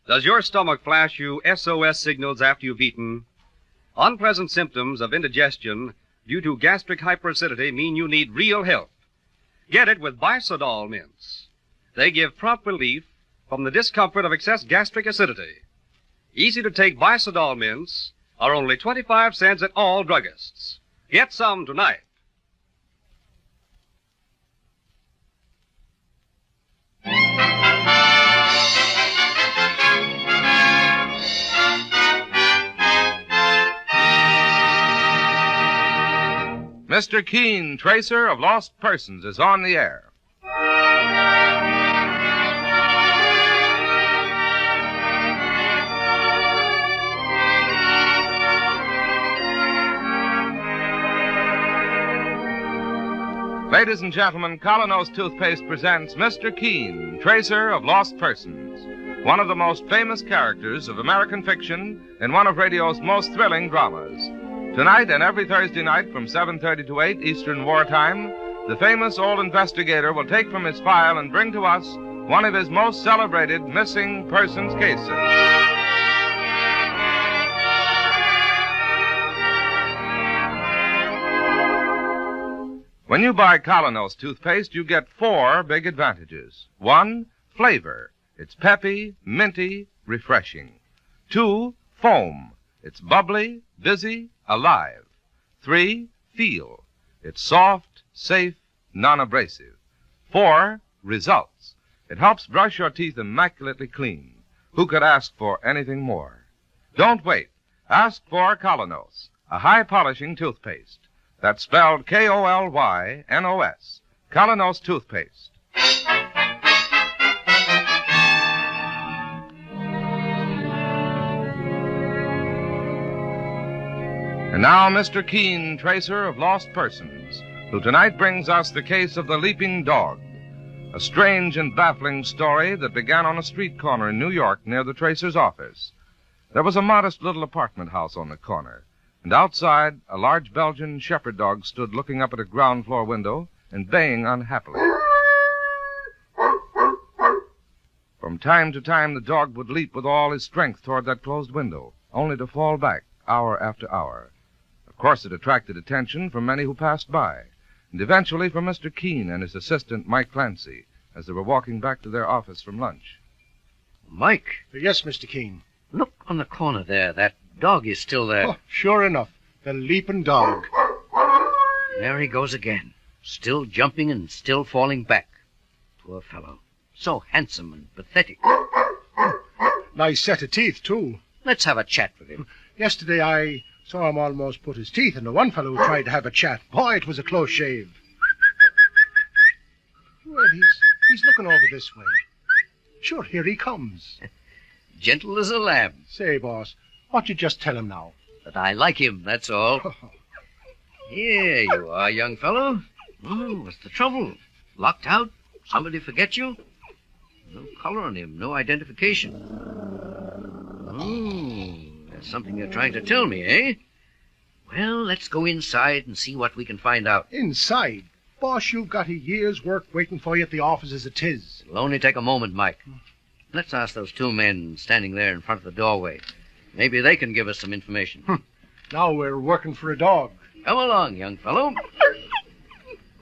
Does your stomach flash you SOS signals after you've eaten? Unpleasant symptoms of indigestion due to gastric hyperacidity mean you need real help. Get it with Bisodol mints. They give prompt relief from the discomfort of excess gastric acidity. Easy-to-take Bisodol mints are only 25 cents at all druggists. Get some tonight. Mr. Keene, Tracer of Lost Persons, is on the air. Ladies and gentlemen, Colonos Toothpaste presents Mr. Keene, Tracer of Lost Persons, one of the most famous characters of American fiction in one of radio's most thrilling dramas. Tonight and every Thursday night from 7:30 to 8 Eastern Wartime, the famous old investigator will take from his file and bring to us one of his most celebrated missing persons cases. When you buy Colonos toothpaste, you get 4 big advantages. 1, flavor. It's peppy, minty, refreshing. 2, foam. It's bubbly, busy, alive. 3, feel. It's soft, safe, non-abrasive. 4, results. It helps brush your teeth immaculately clean. Who could ask for anything more? Don't wait. Ask for Colonos, a high-polishing toothpaste. That's spelled K-O-L-Y-N-O-S. Colonos toothpaste. And now, Mr. Keene, Tracer of Lost Persons, who tonight brings us the case of the Leaping Dog, a strange and baffling story that began on a street corner in New York near the Tracer's office. There was a modest little apartment house on the corner, and outside, a large Belgian shepherd dog stood looking up at a ground floor window and baying unhappily. From time to time, the dog would leap with all his strength toward that closed window, only to fall back hour after hour. Of course, it attracted attention from many who passed by, and eventually from Mr. Keene and his assistant, Mike Clancy, as they were walking back to their office from lunch. Mike. Yes, Mr. Keene. Look on the corner there. That dog is still there. Oh, sure enough. The leaping dog. There he goes again. Still jumping and still falling back. Poor fellow. So handsome and pathetic. Nice set of teeth, too. Let's have a chat with him. Yesterday I saw him almost put his teeth into one fellow who tried to have a chat. Boy, it was a close shave. Well, he's looking over this way. Sure, here he comes. Gentle as a lamb. Say, boss, what'd you just tell him now? That I like him, that's all. Here you are, young fellow. Oh, what's the trouble? Locked out? Somebody forget you? No collar on him, no identification. Oh, there's something you're trying to tell me, eh? Well, let's go inside and see what we can find out. Inside? Boss, you've got a year's work waiting for you at the office as it is. It'll only take a moment, Mike. Let's ask those 2 men standing there in front of the doorway. Maybe they can give us some information. Now we're working for a dog. Come along, young fellow.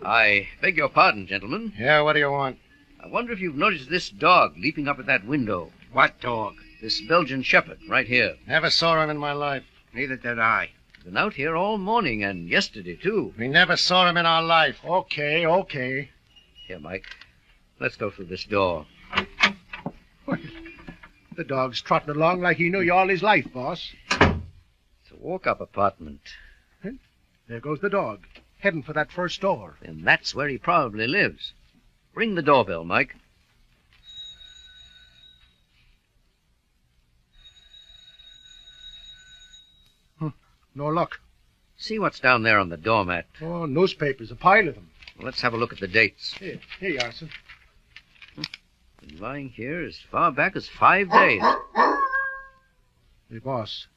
I beg your pardon, gentlemen. Yeah, what do you want? I wonder if you've noticed this dog leaping up at that window. What dog? This Belgian shepherd, right here. Never saw him in my life. Neither did I. Been out here all morning and yesterday, too. We never saw him in our life. Okay. Here, Mike. Let's go through this door. Well, the dog's trotting along like he knew you all his life, boss. It's a walk-up apartment. There goes the dog, heading for that first door. And that's where he probably lives. Ring the doorbell, Mike. No luck. See what's down there on the doormat. Oh, newspapers, a pile of them. Well, let's have a look at the dates. Here you are, sir. Been lying here as far back as 5 days. Hey, boss,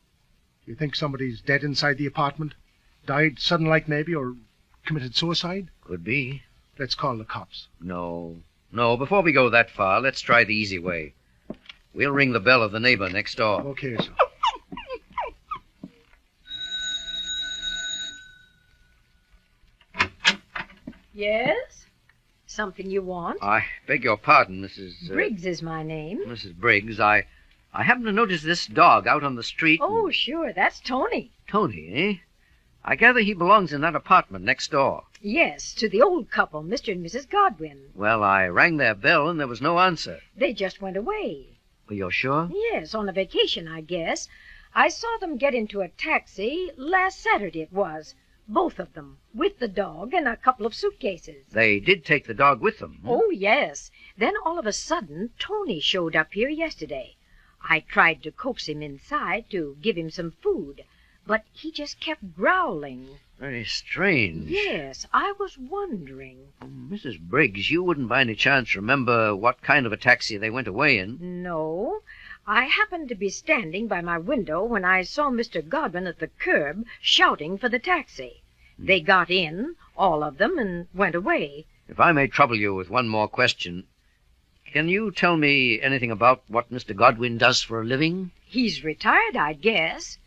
do you think somebody's dead inside the apartment? Died sudden like maybe, or committed suicide? Could be. Let's call the cops. No, before we go that far, let's try the easy way. We'll ring the bell of the neighbor next door. Okay, sir. Yes? Something you want? I beg your pardon, Mrs. Briggs is my name. Mrs. Briggs. I happened to notice this dog out on the street. Oh, sure. That's Tony. Tony, eh? I gather he belongs in that apartment next door. Yes, to the old couple, Mr. and Mrs. Godwin. Well, I rang their bell and there was no answer. They just went away. Well, you're sure? Yes, on a vacation, I guess. I saw them get into a taxi last Saturday it was. Both of them, with the dog and a couple of suitcases. They did take the dog with them. Oh, yes. Then all of a sudden, Tony showed up here yesterday. I tried to coax him inside to give him some food, but he just kept growling. Very strange. Yes, I was wondering. Mrs. Briggs, you wouldn't by any chance remember what kind of a taxi they went away in? No. I happened to be standing by my window when I saw Mr. Godwin at the curb shouting for the taxi. They got in, all of them, and went away. If I may trouble you with one more question, can you tell me anything about what Mr. Godwin does for a living? He's retired, I guess.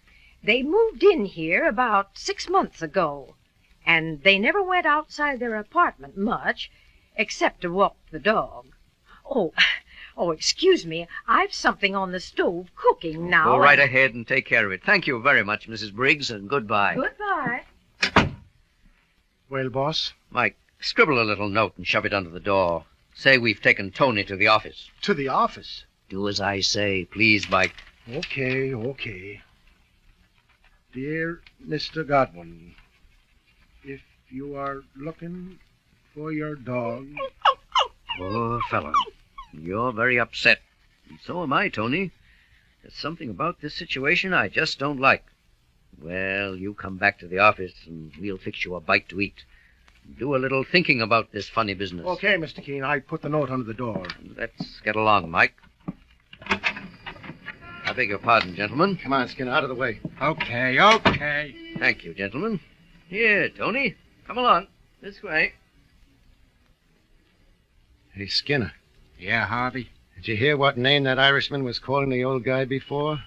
They moved in here about 6 months ago, and they never went outside their apartment much, except to walk the dog. Oh, excuse me. I've something on the stove cooking now. Go right ahead and take care of it. Thank you very much, Mrs. Briggs, and goodbye. Goodbye. Well, boss? Mike, scribble a little note and shove it under the door. Say we've taken Tony to the office. To the office? Do as I say, please, Mike. Okay. Dear Mr. Godwin, if you are looking for your dog... Poor fellow. You're very upset. And so am I, Tony. There's something about this situation I just don't like. Well, you come back to the office and we'll fix you a bite to eat. Do a little thinking about this funny business. Okay, Mr. Keene. I put the note under the door. Let's get along, Mike. I beg your pardon, gentlemen. Come on, Skinner, out of the way. Okay. Thank you, gentlemen. Here, Tony. Come along. This way. Hey, Skinner, Yeah, Harvey? did you hear what name that Irishman was calling the old guy before?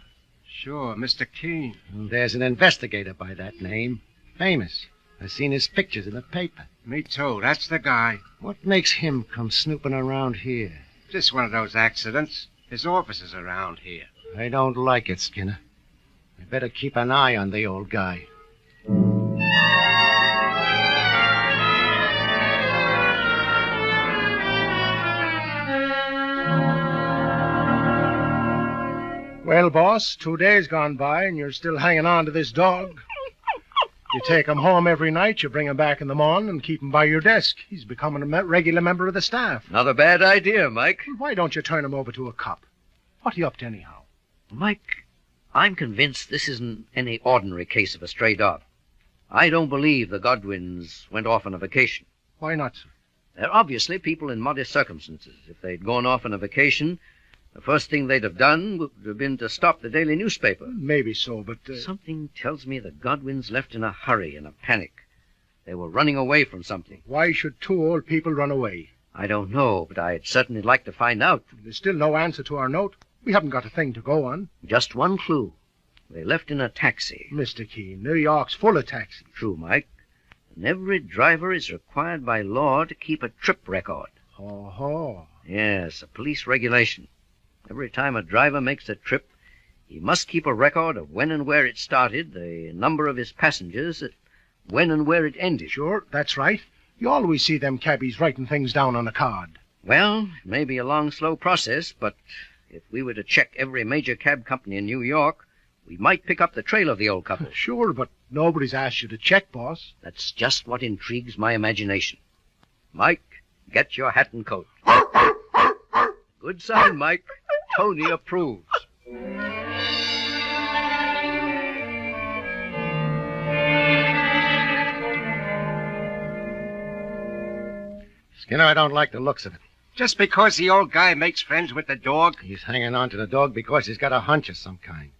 Sure, Mr. Keene. Well, there's an investigator by that name. Famous. I've seen his pictures in the paper. Me too. That's the guy. What makes him come snooping around here? Just one of those accidents. His office is around here. I don't like it, Skinner. I better keep an eye on the old guy. Well, boss, 2 days gone by, and you're still hanging on to this dog. You take him home every night, you bring him back in the morning, and keep him by your desk. He's becoming a regular member of the staff. Not a bad idea, Mike. Why don't you turn him over to a cop? What are you up to, anyhow? Mike, I'm convinced this isn't any ordinary case of a stray dog. I don't believe the Godwins went off on a vacation. Why not, sir? They're obviously people in modest circumstances. If they'd gone off on a vacation, the first thing they'd have done would have been to stop the daily newspaper. Maybe so, but... Something tells me the Godwins left in a hurry, in a panic. They were running away from something. Why should 2 old people run away? I don't know, but I'd certainly like to find out. There's still no answer to our note. We haven't got a thing to go on. Just one clue. They left in a taxi. Mr. Keene, New York's full of taxis. True, Mike. And every driver is required by law to keep a trip record. Oh. Yes, a police regulation. Every time a driver makes a trip, he must keep a record of when and where it started, the number of his passengers, when and where it ended. Sure, that's right. You always see them cabbies writing things down on a card. Well, it may be a long, slow process, but if we were to check every major cab company in New York, we might pick up the trail of the old couple. Sure, but nobody's asked you to check, boss. That's just what intrigues my imagination. Mike, get your hat and coat. Good sign, Mike. Tony approves. Skinner, I don't like the looks of it. Just because the old guy makes friends with the dog? He's hanging on to the dog because he's got a hunch of some kind.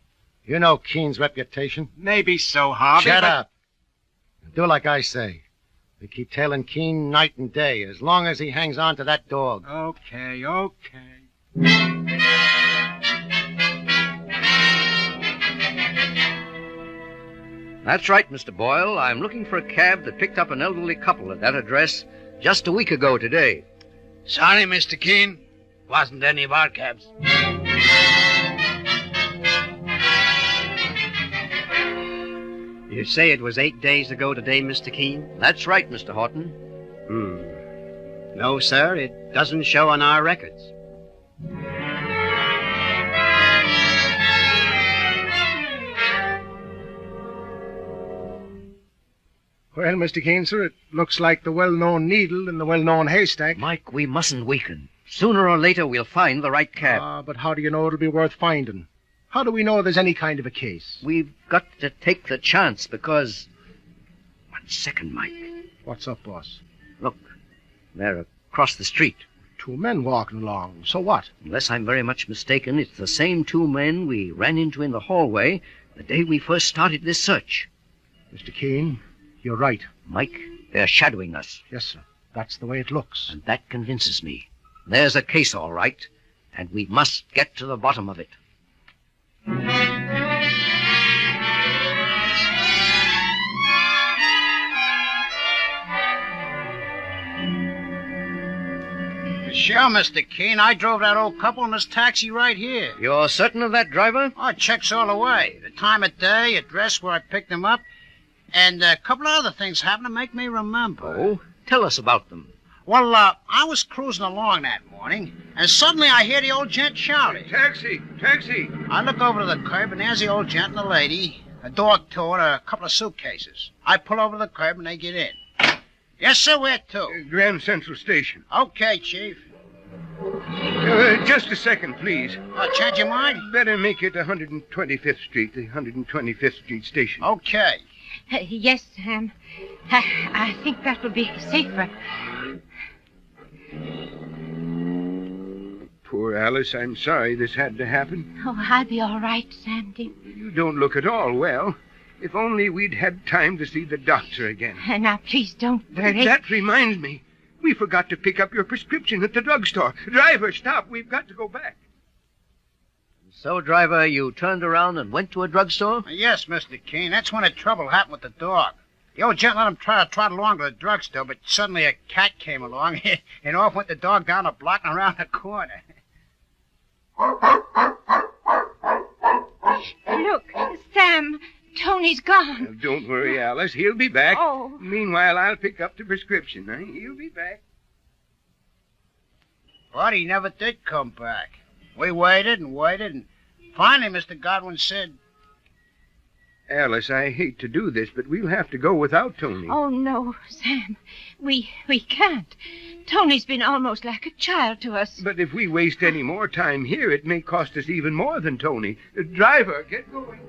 You know Keene's reputation. Maybe so, Harvey. Shut but... up. Do like I say. We keep tailing Keene night and day as long as he hangs on to that dog. Okay. That's right, Mr. Boyle. I'm looking for a cab that picked up an elderly couple at that address just a week ago today. Sorry, Mr. Keene. Wasn't any of our cabs. You say it was 8 days ago today, Mr. Keene? That's right, Mr. Horton. No, sir, it doesn't show on our records. Well, Mr. Keene, sir, it looks like the well-known needle in the well-known haystack. Mike, we mustn't weaken. Sooner or later, we'll find the right cab. But how do you know it'll be worth finding? How do we know there's any kind of a case? We've got to take the chance because... 1 second, Mike. What's up, boss? Look, they're across the street. 2 men walking along. So what? Unless I'm very much mistaken, it's the same 2 men we ran into in the hallway the day we first started this search. Mr. Keene, you're right. Mike, they're shadowing us. Yes, sir. That's the way it looks. And that convinces me. There's a case, all right, and we must get to the bottom of it. Sure, Mr. Keene. I drove that old couple in this taxi right here. You're certain of that, driver? Oh, it checks all the way. The time of day, address where I picked them up, and a couple of other things happened to make me remember. Oh, tell us about them. Well, I was cruising along that morning, and suddenly I hear the old gent shouting. Taxi! Taxi! I look over to the curb, and there's the old gent and the lady, a dog too, and a couple of suitcases. I pull over to the curb, and they get in. Yes, sir, where to? Grand Central Station. Okay, Chief. Just a second, please. Change your mind? Better make it 125th Street, the 125th Street station. Okay. Yes, Sam. I think that would be safer. Poor Alice, I'm sorry this had to happen. Oh, I'll be all right, Sandy. You don't look at all well. If only we'd had time to see the doctor again. Now, please don't worry. That reminds me. We forgot to pick up your prescription at the drugstore. Driver, stop. We've got to go back. So, driver, you turned around and went to a drugstore? Yes, Mr. Keene. That's when the trouble happened with the dog. The old gent let him try to trot along to the drugstore, but suddenly a cat came along, and off went the dog down the block and around the corner. Look, Sam, Tony's gone. Don't worry, Alice. He'll be back. Oh. Meanwhile, I'll pick up the prescription. He'll be back. But he never did come back. We waited and waited, and finally Mr. Godwin said... Alice, I hate to do this, but we'll have to go without Tony. Oh, no, Sam. We can't. Tony's been almost like a child to us. But if we waste any more time here, it may cost us even more than Tony. Driver, get going.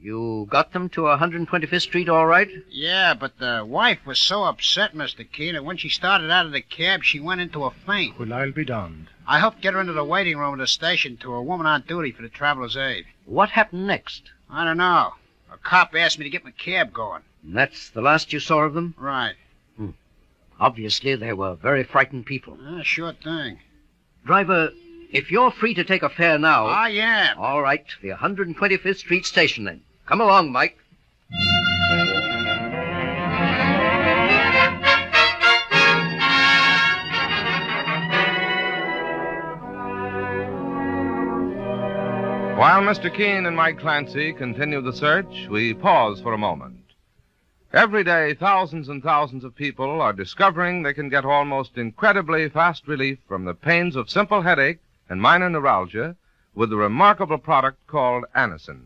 You got them to 125th Street all right? Yeah, but the wife was so upset, Mr. Keene, that when she started out of the cab, she went into a faint. Well, I'll be damned. I helped get her into the waiting room at the station to a woman on duty for the Traveler's Aid. What happened next? I don't know. A cop asked me to get my cab going. And that's the last you saw of them? Right. Obviously, they were very frightened people. Sure thing. Driver, if you're free to take a fare now... I am. All right, the 125th Street station, then. Come along, Mike. While Mr. Keene and Mike Clancy continue the search, we pause for a moment. Every day, thousands and thousands of people are discovering they can get almost incredibly fast relief from the pains of simple headache and minor neuralgia with the remarkable product called Anacin.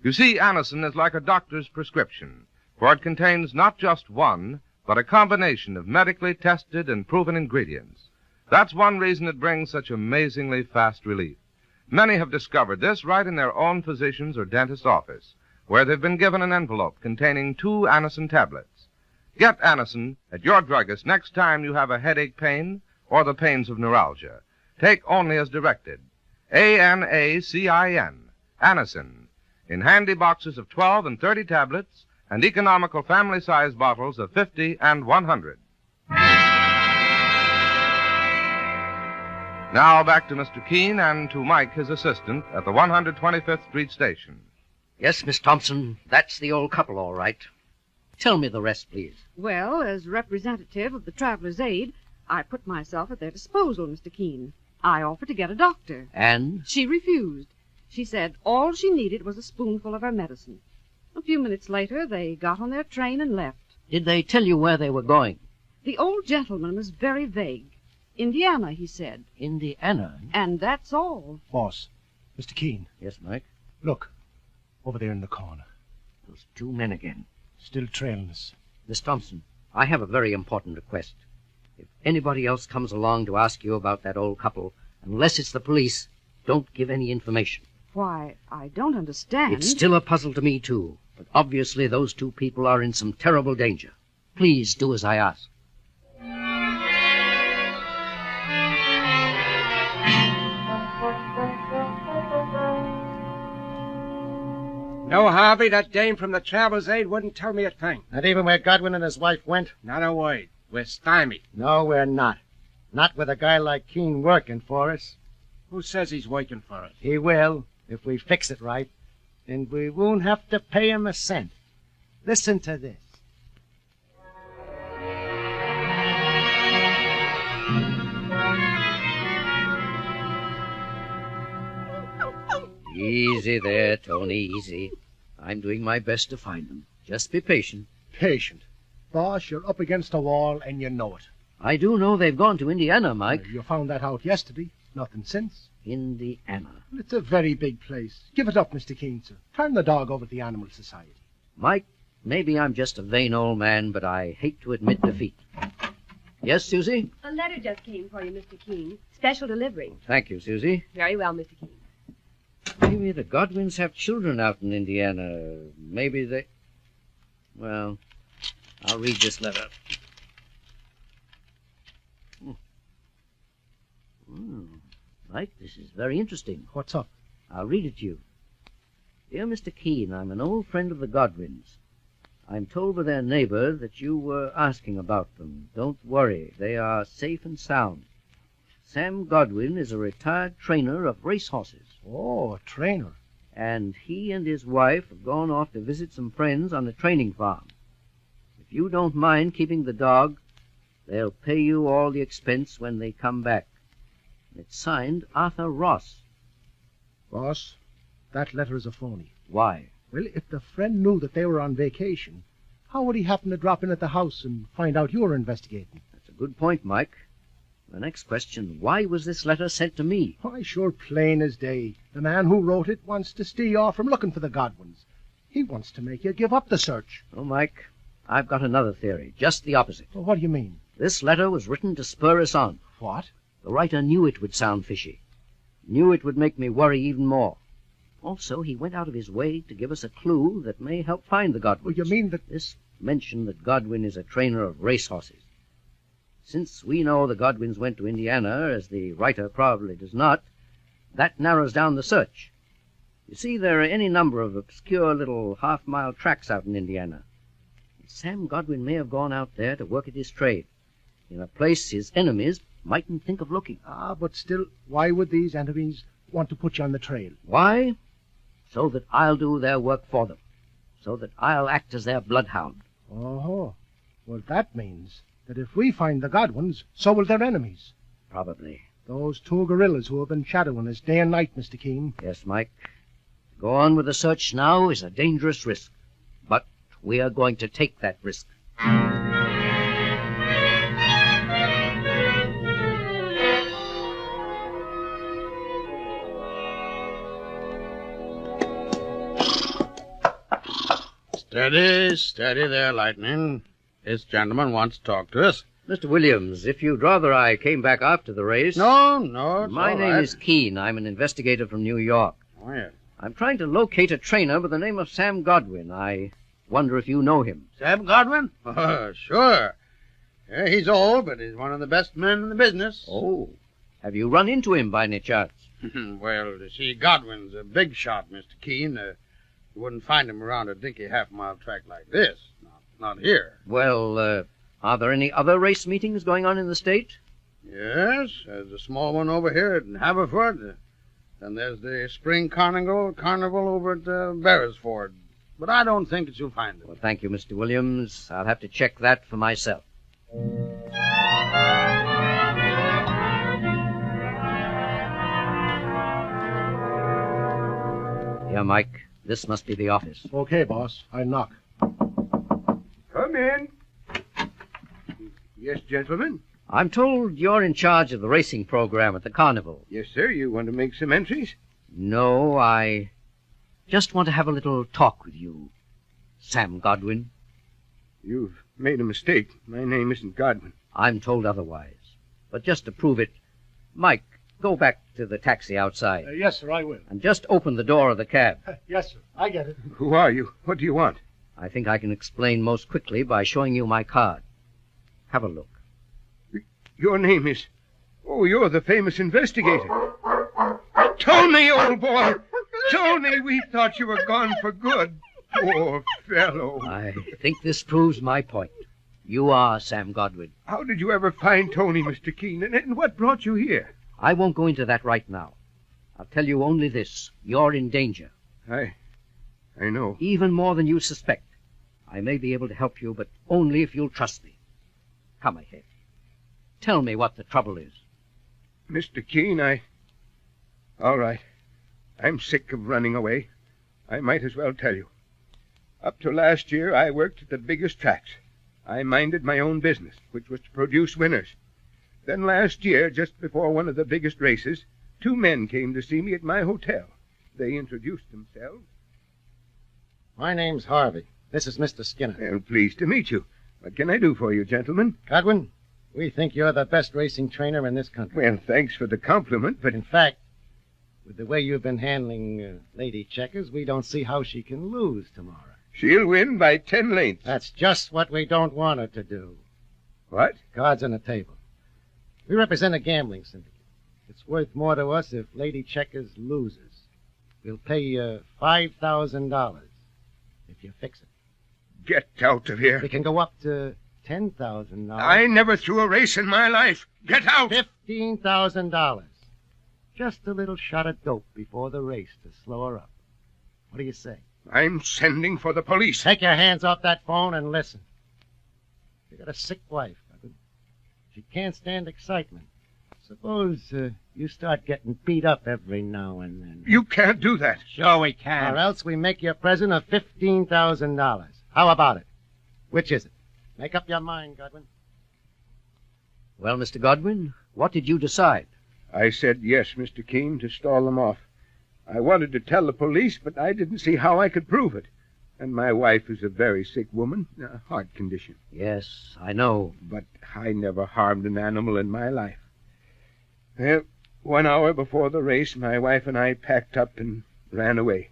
You see, Anacin is like a doctor's prescription, for it contains not just one, but a combination of medically tested and proven ingredients. That's one reason it brings such amazingly fast relief. Many have discovered this right in their own physician's or dentist's office, where they've been given an envelope containing 2 Anacin tablets. Get Anacin at your druggist next time you have a headache pain or the pains of neuralgia. Take only as directed. Anacin. Anacin. In handy boxes of 12 and 30 tablets and economical family-size bottles of 50 and 100. Now back to Mr. Keene and to Mike, his assistant, at the 125th Street Station. Yes, Miss Thompson, that's the old couple, all right. Tell me the rest, please. Well, as representative of the Traveler's Aid, I put myself at their disposal, Mr. Keene. I offered to get a doctor. And? She refused. She said all she needed was a spoonful of her medicine. A few minutes later, they got on their train and left. Did they tell you where they were going? The old gentleman was very vague. Indiana, he said. Indiana? And that's all. Boss, Mr. Keene. Yes, Mike? Look, over there in the corner. Those two men again. Still trailing us. Miss Thompson, I have a very important request. If anybody else comes along to ask you about that old couple, unless it's the police, don't give any information. Why, I don't understand. It's still a puzzle to me, too. But obviously those two people are in some terrible danger. Please do as I ask. No, Harvey, that dame from the Traveler's Aid wouldn't tell me a thing. Not even where Godwin and his wife went? Not a word. We're stymied. No, we're not. Not with a guy like Keene working for us. Who says he's working for us? He will, if we fix it right. And we won't have to pay him a cent. Listen to this. Easy there, Tony, easy. I'm doing my best to find them. Just be patient. Patient. Boss, you're up against a wall and you know it. I do know they've gone to Indiana, Mike. You found that out yesterday. Nothing since. Indiana. It's a very big place. Give it up, Mr. Keene, sir. Turn the dog over to the Animal Society. Mike, maybe I'm just a vain old man, but I hate to admit defeat. Yes, Susie? A letter just came for you, Mr. Keene. Special delivery. Thank you, Susie. Very well, Mr. Keene. Maybe the Godwins have children out in Indiana. Maybe they... Well, I'll read this letter. Mike, this is very interesting. What's up? I'll read it to you. Dear Mr. Keene, I'm an old friend of the Godwins. I'm told by their neighbor that you were asking about them. Don't worry. They are safe and sound. Sam Godwin is a retired trainer of racehorses. Oh, a trainer. And he and his wife have gone off to visit some friends on a training farm. If you don't mind keeping the dog, they'll pay you all the expense when they come back. It's signed Arthur Ross. Boss, that letter is a phony. Why? Well, if the friend knew that they were on vacation, how would he happen to drop in at the house and find out you were investigating? That's a good point, Mike. The next question, why was this letter sent to me? Why, sure, plain as day. The man who wrote it wants to steer you off from looking for the Godwins. He wants to make you give up the search. Oh, Mike, I've got another theory, just the opposite. Well, what do you mean? This letter was written to spur us on. What? The writer knew it would sound fishy. Knew it would make me worry even more. Also, he went out of his way to give us a clue that may help find the Godwins. Well, you mean that... This mention that Godwin is a trainer of racehorses. Since we know the Godwins went to Indiana, as the writer probably does not, that narrows down the search. You see, there are any number of obscure little half-mile tracks out in Indiana. Sam Godwin may have gone out there to work at his trade, in a place his enemies mightn't think of looking. Ah, but still, why would these enemies want to put you on the trail? Why? So that I'll do their work for them. So that I'll act as their bloodhound. Oh, well, that means that if we find the Godwins, so will their enemies. Probably. Those two guerrillas who have been shadowing us day and night, Mr. Keene. Yes, Mike. To go on with the search now is a dangerous risk. But we are going to take that risk. Steady, steady there, Lightning. This gentleman wants to talk to us. Mr. Williams, if you'd rather I came back after the race... No, it's My all name right. is Keene. I'm an investigator from New York. Oh, yes. I'm trying to locate a trainer by the name of Sam Godwin. I wonder if you know him. Sam Godwin? Oh, sure. Yeah, he's old, but he's one of the best men in the business. Oh. Have you run into him by any chance? Well, you see, Godwin's a big shot, Mr. Keene. You wouldn't find him around a dinky half-mile track like this. Not here. Well, are there any other race meetings going on in the state? Yes, there's a small one over here at Haverford. Then there's the spring carnival over at Beresford. But I don't think that you'll find it. Well, thank you, Mr. Williams. I'll have to check that for myself. Here, Mike. This must be the office. Okay, boss. I knock. Come in. Yes, gentlemen. I'm told you're in charge of the racing program at the carnival. Yes, sir. You want to make some entries? No, I just want to have a little talk with you, Sam Godwin. You've made a mistake. My name isn't Godwin. I'm told otherwise. But just to prove it, Mike, go back to the taxi outside. Yes, sir, I will. And just open the door of the cab. Yes, sir. I get it. Who are you? What do you want? I think I can explain most quickly by showing you my card. Have a look. Your name is... Oh, you're the famous investigator. Tony, old boy! Tony, we thought you were gone for good. Poor fellow. I think this proves my point. You are Sam Godwin. How did you ever find Tony, Mr. Keene? And what brought you here? I won't go into that right now. I'll tell you only this. You're in danger. I know. Even more than you suspect. I may be able to help you, but only if you'll trust me. Come ahead. Tell me what the trouble is. Mr. Keene, All right. I'm sick of running away. I might as well tell you. Up to last year, I worked at the biggest tracks. I minded my own business, which was to produce winners. Then last year, just before one of the biggest races, 2 men came to see me at my hotel. They introduced themselves. My name's Harvey. This is Mr. Skinner. Well, pleased to meet you. What can I do for you, gentlemen? Godwin, we think you're the best racing trainer in this country. Well, thanks for the compliment, but... In fact, with the way you've been handling Lady Checkers, we don't see how she can lose tomorrow. She'll win by 10 lengths. That's just what we don't want her to do. What? Cards on the table. We represent a gambling syndicate. It's worth more to us if Lady Checkers loses. We'll pay you $5,000 if you fix it. Get out of here. We can go up to $10,000. I never threw a race in my life. Get out. $15,000. Just a little shot of dope before the race to slow her up. What do you say? I'm sending for the police. Take your hands off that phone and listen. You got a sick wife, Godwin. She can't stand excitement. Suppose you start getting beat up every now and then. You can't do that. Sure we can. Or else we make you a present of $15,000. How about it? Which is it? Make up your mind, Godwin. Well, Mr. Godwin, what did you decide? I said yes, Mr. Keene, to stall them off. I wanted to tell the police, but I didn't see how I could prove it. And my wife is a very sick woman, a heart condition. Yes, I know. But I never harmed an animal in my life. Well, 1 hour before the race, my wife and I packed up and ran away.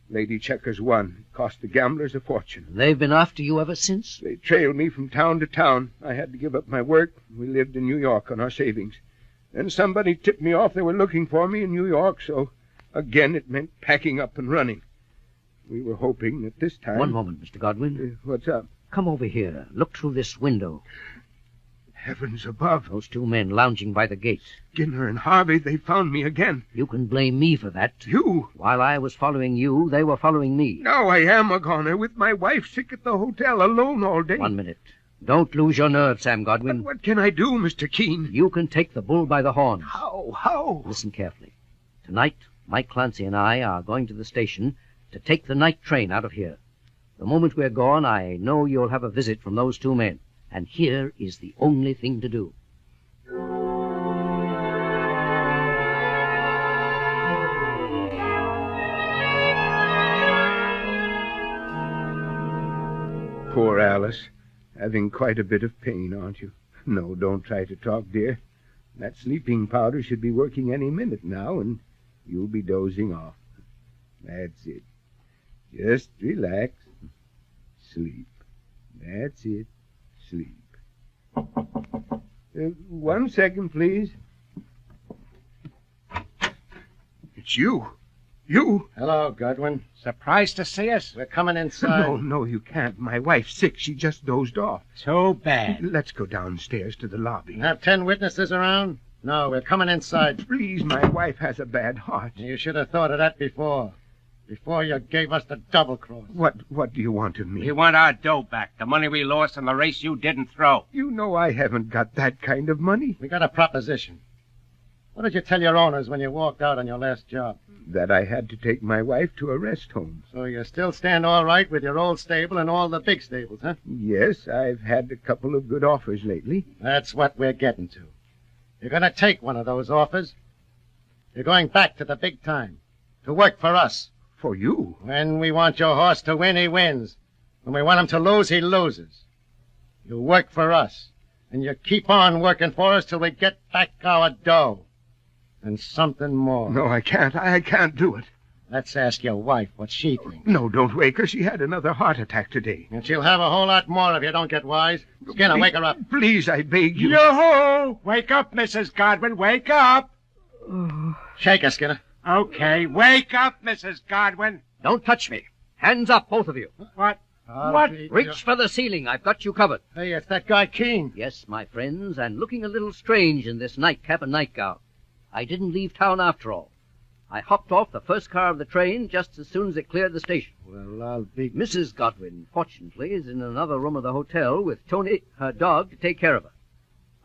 Lady Checkers won. It cost the gamblers a fortune. They've been after you ever since? They trailed me from town to town. I had to give up my work. We lived in New York on our savings. Then somebody tipped me off they were looking for me in New York, so again it meant packing up and running. We were hoping that this time... One moment, Mr. Godwin. What's up? Come over here. Look through this window. Heavens above. Those 2 men lounging by the gate. Skinner and Harvey, they found me again. You can blame me for that. You? While I was following you, they were following me. Now I am a goner, with my wife sick at the hotel, alone all day. 1 minute. Don't lose your nerve, Sam Godwin. But what can I do, Mr. Keene? You can take the bull by the horns. How? Listen carefully. Tonight, Mike Clancy and I are going to the station to take the night train out of here. The moment we're gone, I know you'll have a visit from those 2 men. And here is the only thing to do. Poor Alice. Having quite a bit of pain, aren't you? No, don't try to talk, dear. That sleeping powder should be working any minute now, and you'll be dozing off. That's it. Just relax. Sleep. That's it. Sleep. 1 second, please. It's you. You? Hello, Godwin. Surprised to see us? We're coming inside. No, you can't. My wife's sick. She just dozed off. Too bad. Let's go downstairs to the lobby. Have 10 witnesses around? No, we're coming inside. Please, my wife has a bad heart. You should have thought of that before. Before you gave us the double cross. What do you want of me? We want our dough back. The money we lost in the race you didn't throw. You know I haven't got that kind of money. We got a proposition. What did you tell your owners when you walked out on your last job? That I had to take my wife to a rest home. So you still stand all right with your old stable and all the big stables, huh? Yes, I've had a couple of good offers lately. That's what we're getting to. You're going to take one of those offers. You're going back to the big time. To work for us. For you? When we want your horse to win, he wins. When we want him to lose, he loses. You work for us. And you keep on working for us till we get back our dough. And something more. No, I can't. I can't do it. Let's ask your wife what she thinks. No, don't wake her. She had another heart attack today. And she'll have a whole lot more if you don't get wise. Skinner, wake her up. Please, I beg you. Yoo-hoo! Wake up, Mrs. Godwin. Wake up. Shake her, Skinner. Okay, wake up, Mrs. Godwin. Don't touch me. Hands up, both of you. What? What? Reach for the ceiling. I've got you covered. Hey, it's that guy Keene. Yes, my friends, and looking a little strange in this nightcap and nightgown. I didn't leave town after all. I hopped off the first car of the train just as soon as it cleared the station. Well, I'll be... Mrs. Godwin, fortunately, is in another room of the hotel with Tony, her dog, to take care of her.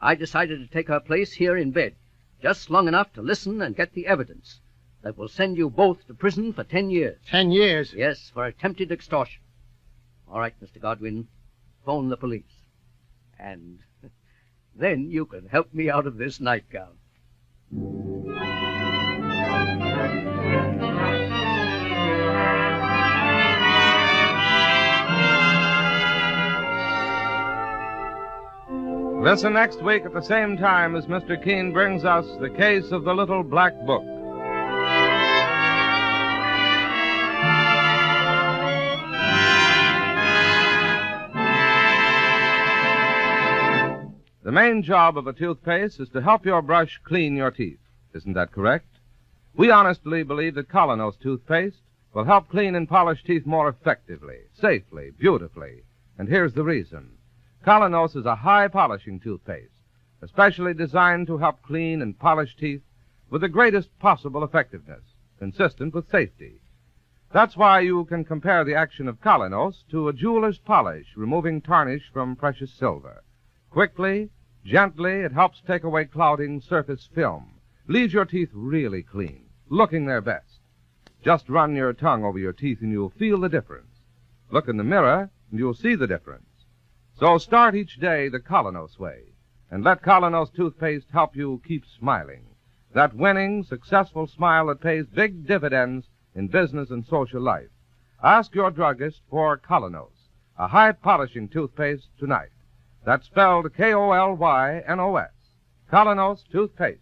I decided to take her place here in bed, just long enough to listen and get the evidence that will send you both to prison for 10 years. 10 years? Yes, for attempted extortion. All right, Mr. Godwin, phone the police. And then you can help me out of this nightgown. Listen next week at the same time as Mr. Keene brings us the case of the Little Black Book. The main job of a toothpaste is to help your brush clean your teeth. Isn't that correct? We honestly believe that Colonos toothpaste will help clean and polish teeth more effectively, safely, beautifully. And here's the reason. Colonos is a high-polishing toothpaste, especially designed to help clean and polish teeth with the greatest possible effectiveness, consistent with safety. That's why you can compare the action of Colonos to a jeweler's polish, removing tarnish from precious silver. Quickly, gently, it helps take away clouding surface film, leaves your teeth really clean, looking their best. Just run your tongue over your teeth and you'll feel the difference. Look in the mirror and you'll see the difference. So start each day the Colonos way, and let Colonos toothpaste help you keep smiling. That winning, successful smile that pays big dividends in business and social life. Ask your druggist for Colonos, a high-polishing toothpaste tonight. That's spelled K-O-L-Y-N-O-S. Colonos toothpaste.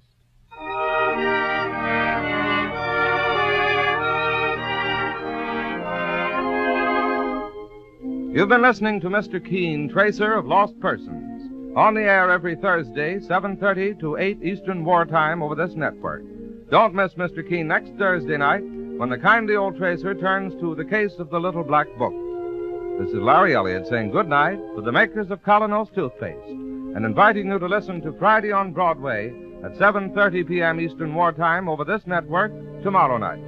You've been listening to Mr. Keene, Tracer of Lost Persons, on the air every Thursday, 7:30 to 8 Eastern Wartime over this network. Don't miss Mr. Keene next Thursday night when the kindly old Tracer turns to the case of the Little Black Book. This is Larry Elliott saying good night for the makers of Colonos toothpaste and inviting you to listen to Friday on Broadway at 7:30 p.m. Eastern Wartime over this network tomorrow night.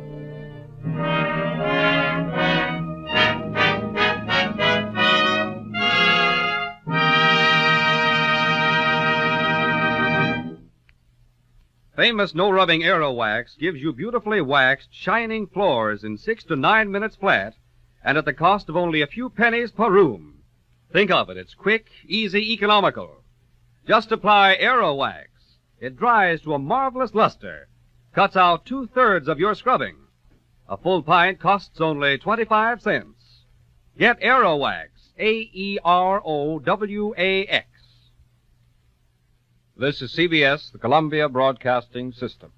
Famous no-rubbing Aero Wax gives you beautifully waxed, shining floors in 6 to 9 minutes flat and at the cost of only a few pennies per room. Think of it. It's quick, easy, economical. Just apply Aero Wax. It dries to a marvelous luster, cuts out 2/3 of your scrubbing. A full pint costs only 25 cents. Get Aero Wax, A-E-R-O-W-A-X. This is CBS, the Columbia Broadcasting System.